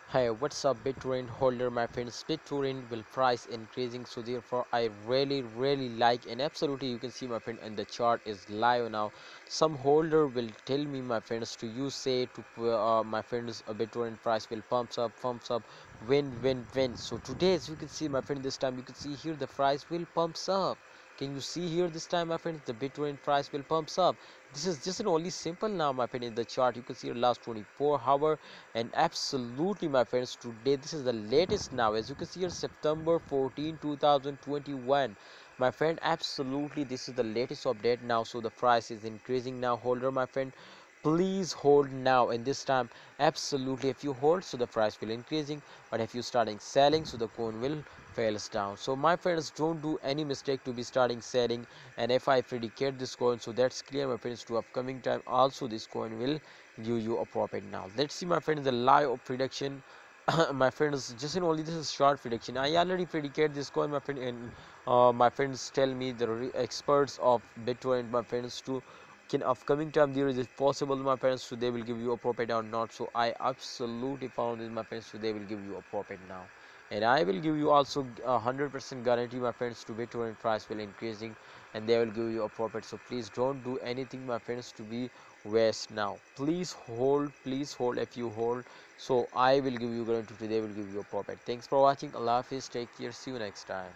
Hey, what's up, Bittorrent holder, my friends? Bittorrent will price increasing, so therefore I really like, and absolutely you can see, my friend, and the chart is live now. Some holder will tell me, my friends, to use say to my friends, a Bittorrent price will pumps up, win. So today, as you can see, my friend, this time you can see here the price will pumps up. Can you see here this time, my friends? The Bitcoin price will pumps up. This is just an only simple now, my friend. In the chart, you can see the last 24 hour, and absolutely, my friends, today this is the latest now. As you can see here, September 14, 2021. My friend, absolutely, this is the latest update now. So the price is increasing now. Holder, my friend, please hold now. And this time, absolutely, if you hold, so the price will increasing, but if you starting selling, so the coin will fails down. So my friends, don't do any mistake to be starting selling. And if I predicate this coin, so that's clear, my friends, to upcoming time also this coin will give you a profit. Now let's see, my friends, the live prediction. My friends, just in only this is short prediction. I already predicate this coin, my friend, and my friends tell me, the experts of Bitcoin, my friends, to can upcoming time there is possible, my friends, so they will give you a profit or not. So I absolutely found this, my friends, so they will give you a profit now. And I will give you also 100% guarantee, my friends, to Bitcoin price will increasing, and they will give you a profit. So please don't do anything, my friends, to be waste now. Please hold. If you hold, so I will give you guarantee, they will give you a profit. Thanks for watching. Allah Hafiz, take care, see you next time.